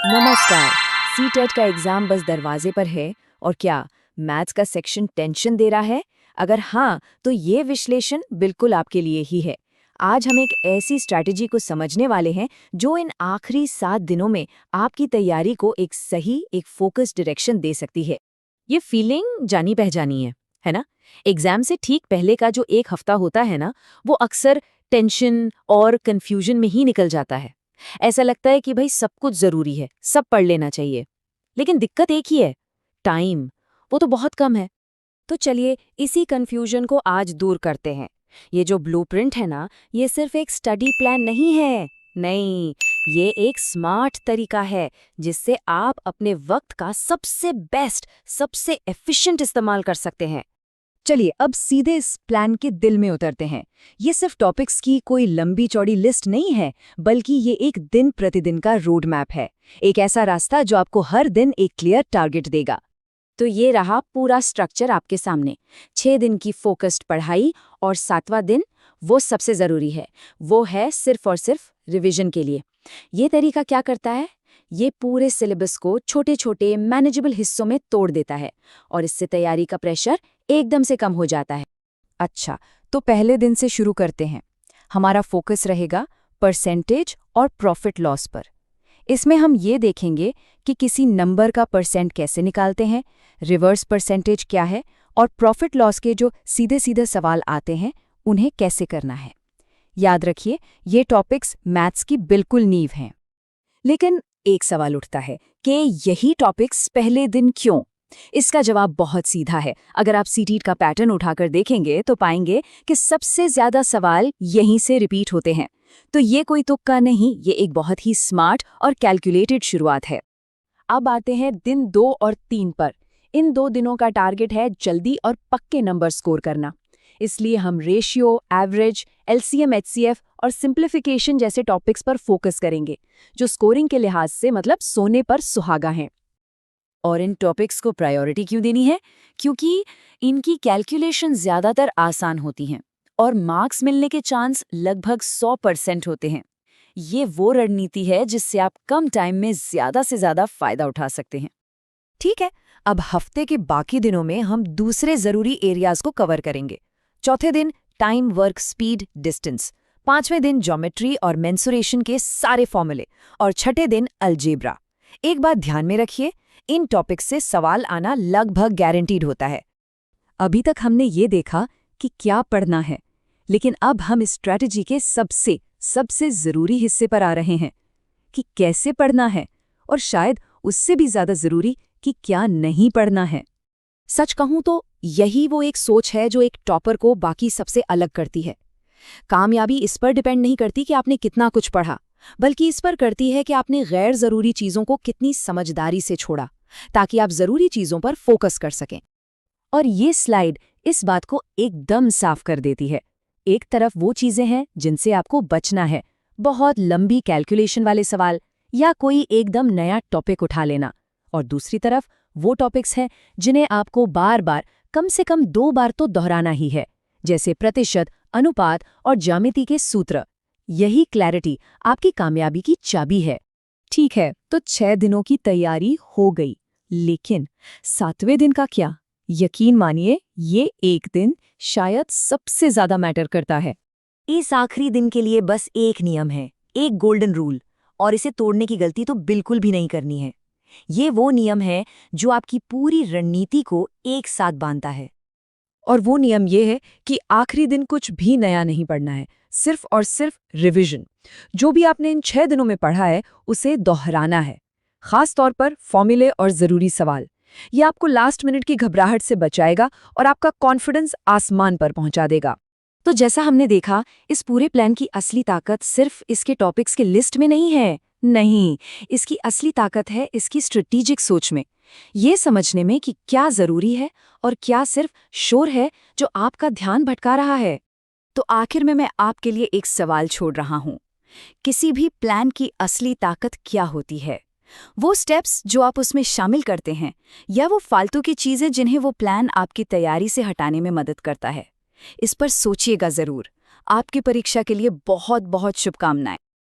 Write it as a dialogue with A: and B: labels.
A: नमस्कार। सीटेट का एग्जाम बस दरवाजे पर है और क्या मैथ्स का सेक्शन टेंशन दे रहा है? अगर हाँ, तो ये विश्लेषण बिल्कुल आपके लिए ही है। आज हम एक ऐसी स्ट्रैटेजी को समझने वाले हैं जो इन आखिरी 7 दिनों में आपकी तैयारी को एक सही, एक फोकस डायरेक्शन दे सकती है। ये फीलिंग जानी पहचानी है ना? एग्जाम से ठीक पहले का जो एक हफ्ता होता है ना, वो अक्सर टेंशन और कंफ्यूजन में ही निकल जाता है। ऐसा लगता है कि भाई सब कुछ जरूरी है, सब पढ़ लेना चाहिए। लेकिन दिक्कत एक ही है, टाइम। वो तो बहुत कम है। तो चलिए इसी कंफ्यूजन को आज दूर करते हैं। ये जो ब्लूप्रिंट है ना, ये सिर्फ एक स्टडी प्लान नहीं है। नहीं, ये एक स्मार्ट तरीका है जिससे आप अपने वक्त का सबसे बेस्ट, सबसे एफिशिएंट इस्तेमाल कर सकते हैं। चलिए अब सीधे इस प्लान के दिल में उतरते हैं। ये सिर्फ टॉपिक्स की कोई लंबी चौड़ी लिस्ट नहीं है, बल्कि ये एक दिन प्रतिदिन का रोड मैप है। एक ऐसा रास्ता जो आपको हर दिन एक क्लियर टारगेट देगा। तो ये रहा पूरा स्ट्रक्चर आपके सामने। 6 दिन की फोकस्ड पढ़ाई और 7वां दिन, वो सबसे ज़रूरी है। वो है सिर्फ और सिर्फ रिवीजन के लिए। ये तरीका क्या करता है? ये पूरे सिलेबस को छोटे छोटे मैनेजेबल हिस्सों में तोड़ देता है और इससे तैयारी का प्रेशर एकदम से कम हो जाता है। अच्छा, तो पहले दिन से शुरू करते हैं। हमारा फोकस रहेगा परसेंटेज और प्रॉफिट लॉस पर। इसमें हम ये देखेंगे कि किसी नंबर का परसेंट कैसे निकालते हैं, रिवर्स परसेंटेज क्या है और प्रॉफिट लॉस के जो सीधे सीधे सवाल आते हैं उन्हें कैसे करना है। याद रखिए, ये टॉपिक्स मैथ्स की बिल्कुल नींव हैं। लेकिन एक सवाल उठता है कि यही टॉपिक्स पहले दिन क्यों? इसका जवाब बहुत सीधा है। अगर आप सीटीट का पैटर्न उठाकर देखेंगे तो पाएंगे कि सबसे ज्यादा सवाल यहीं से रिपीट होते हैं। तो ये कोई तुक्का नहीं, ये एक बहुत ही स्मार्ट और कैलकुलेटेड शुरुआत है। अब आते हैं दिन 2 और 3 पर। इन 2 दिनों का टारगेट है जल्दी और पक्के नंबर स्कोर करना। इसलिए हम रेशियो, एवरेज, एलसीएम, एचसीएफ और सिंप्लीफिकेशन जैसे टॉपिक्स पर फोकस करेंगे, जो स्कोरिंग के लिहाज से मतलब सोने पर सुहागा हैं। और इन टॉपिक्स को प्रायोरिटी क्यों देनी है? क्योंकि इनकी कैलकुलेशन ज्यादातर आसान होती हैं और मार्क्स मिलने के चांस लगभग 100% होते हैं। ये वो रणनीति है जिससे आप कम टाइम में ज्यादा से ज्यादा फायदा उठा सकते हैं। ठीक है, अब हफ्ते के बाकी दिनों में हम दूसरे जरूरी एरियाज को कवर करेंगे। चौथे दिन टाइम, वर्क, स्पीड, डिस्टेंस। 5वें दिन ज्योमेट्री और मेंसुरेशन के सारे फॉर्मूले और छठे दिन अलजेब्रा। एक बात ध्यान में रखिए, इन टॉपिक्स से सवाल आना लगभग गारंटीड होता है। अभी तक हमने ये देखा कि क्या पढ़ना है, लेकिन अब हम इस स्ट्रैटेजी के सबसे जरूरी हिस्से पर आ रहे हैं कि कैसे पढ़ना है, और शायद उससे भी ज्यादा जरूरी कि क्या नहीं पढ़ना है। सच कहूं तो यही वो एक सोच है जो एक टॉपर को बाकी सबसे अलग करती है। कामयाबी इस पर डिपेंड नहीं करती कि आपने कितना कुछ पढ़ा, बल्कि इस पर करती है कि आपने गैर जरूरी चीजों को कितनी समझदारी से छोड़ा, ताकि आप जरूरी चीजों पर फोकस कर सकें। और ये स्लाइड इस बात को एकदम साफ कर देती है। एक तरफ वो चीजें हैं जिनसे आपको बचना है, बहुत लंबी कैलकुलेशन वाले सवाल या कोई एकदम नया टॉपिक उठा लेना, और दूसरी तरफ वो टॉपिक्स हैं जिन्हें आपको बार बार, कम से कम 2 बार तो दोहराना ही है, जैसे प्रतिशत, अनुपात और ज्यामिति के सूत्र। यही क्लैरिटी आपकी कामयाबी की चाबी है। ठीक है, तो 6 दिनों की तैयारी हो गई, लेकिन 7वें दिन का क्या? यकीन मानिए, ये एक दिन शायद सबसे ज्यादा मैटर करता है। इस आखिरी दिन के लिए बस एक नियम है, एक गोल्डन रूल, और इसे तोड़ने की गलती तो बिल्कुल भी नहीं करनी है। ये वो नियम है जो आपकी पूरी रणनीति को एक साथ बांधता है। और वो नियम ये है कि आखिरी दिन कुछ भी नया नहीं पढ़ना है, सिर्फ और सिर्फ रिवीजन। जो भी आपने इन 6 दिनों में पढ़ा है उसे दोहराना है, खास तौर पर फॉर्मूले और जरूरी सवाल। ये आपको लास्ट मिनट की घबराहट से बचाएगा और आपका कॉन्फिडेंस आसमान पर पहुंचा देगा। तो जैसा हमने देखा, इस पूरे प्लान की असली ताकत सिर्फ इसके टॉपिक्स की लिस्ट में नहीं है। नहीं, इसकी असली ताकत है इसकी स्ट्रेटेजिक सोच में, ये समझने में कि क्या जरूरी है और क्या सिर्फ शोर है जो आपका ध्यान भटका रहा है। तो आखिर में मैं आपके लिए एक सवाल छोड़ रहा हूं। किसी भी प्लान की असली ताकत क्या होती है? वो स्टेप्स जो आप उसमें शामिल करते हैं, या वो फालतू की चीजें जिन्हें वो प्लान आपकी तैयारी से हटाने में मदद करता है? इस पर सोचिएगा जरूर। आपकी परीक्षा के लिए बहुत बहुत शुभकामनाएं।